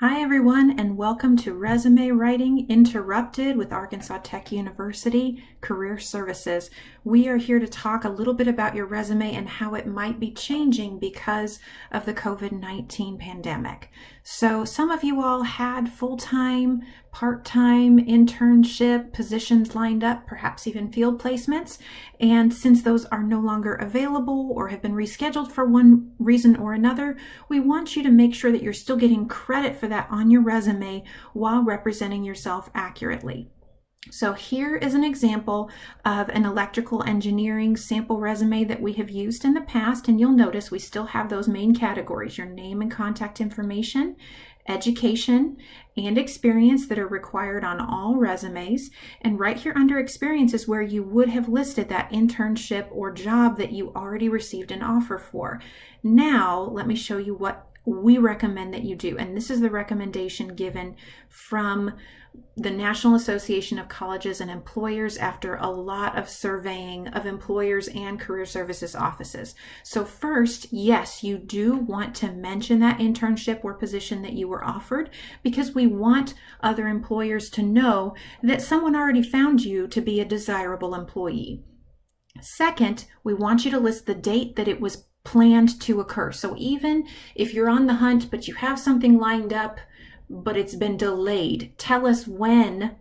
Hi everyone, and welcome to Resume Writing Interrupted with Arkansas Tech University Career Services. We are here to talk a little bit about your resume and how it might be changing because of the COVID-19 pandemic. So some of you all had full-time, part-time internship positions lined up, perhaps even field placements. And since those are no longer available or have been rescheduled for one reason or another, we want you to make sure that you're still getting credit for that on your resume while representing yourself accurately. So here is an example of an electrical engineering sample resume that we have used in the past, and you'll notice we still have those main categories: your name and contact information, education, and experience that are required on all resumes. And right here under experience is where you would have listed that internship or job that you already received an offer for. Now, let me show you what we recommend that you do. And this is the recommendation given from the National Association of Colleges and Employers after a lot of surveying of employers and career services offices. So first, yes, you do want to mention that internship or position that you were offered, because we want other employers to know that someone already found you to be a desirable employee. Second, we want you to list the date that it was planned to occur. So even if you're on the hunt, but you have something lined up, but it's been delayed, tell us when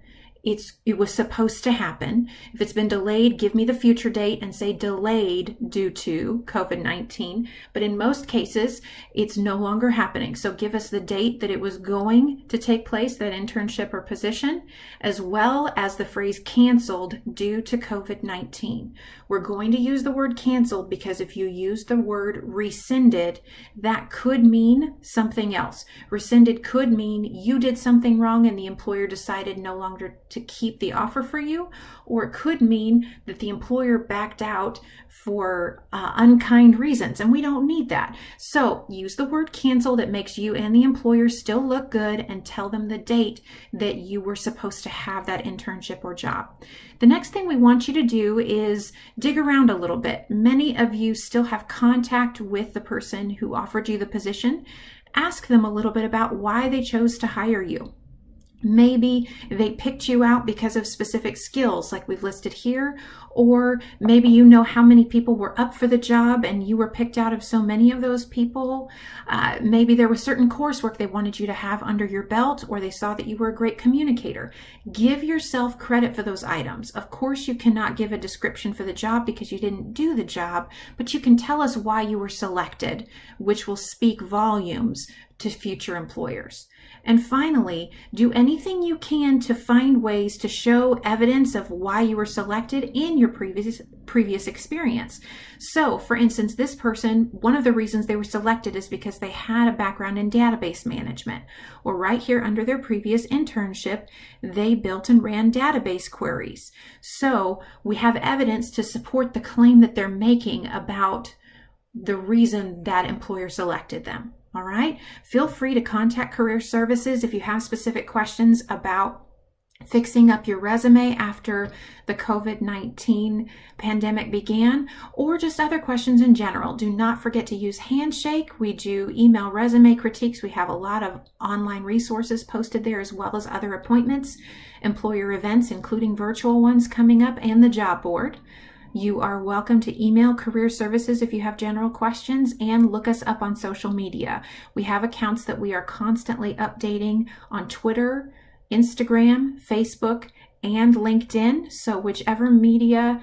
it was supposed to happen. If it's been delayed, give me the future date and say delayed due to COVID-19. But in most cases, it's no longer happening. So give us the date that it was going to take place, that internship or position, as well as the phrase canceled due to COVID-19. We're going to use the word canceled because if you use the word rescinded, that could mean something else. Rescinded could mean you did something wrong and the employer decided no longer to keep the offer for you, or it could mean that the employer backed out for unkind reasons, and we don't need that. So use the word cancel that makes you and the employer still look good, and tell them the date that you were supposed to have that internship or job. The next thing we want you to do is dig around a little bit. Many of you still have contact with the person who offered you the position. Ask them a little bit about why they chose to hire you. Maybe they picked you out because of specific skills like we've listed here, or maybe you know how many people were up for the job and you were picked out of so many of those people. Maybe there was certain coursework they wanted you to have under your belt, or they saw that you were a great communicator. Give yourself credit for those items. Of course, you cannot give a description for the job because you didn't do the job, but you can tell us why you were selected, which will speak volumes to future employers. And finally, do anything you can to find ways to show evidence of why you were selected in your previous experience. So, for instance, this person, one of the reasons they were selected is because they had a background in database management. Or right here under their previous internship, they built and ran database queries. So we have evidence to support the claim that they're making about the reason that employer selected them. All right. Feel free to contact Career Services if you have specific questions about fixing up your resume after the COVID-19 pandemic began, or just other questions in general. Do not forget to use Handshake. We do email resume critiques. We have a lot of online resources posted there, as well as other appointments, employer events, including virtual ones coming up, and the job board. You are welcome to email Career Services if you have general questions, and look us up on social media. We have accounts that we are constantly updating on Twitter, Instagram, Facebook, and LinkedIn. So whichever media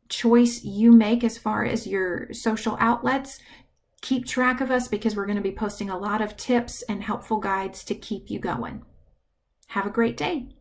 choice you make as far as your social outlets, keep track of us, because we're going to be posting a lot of tips and helpful guides to keep you going. Have a great day.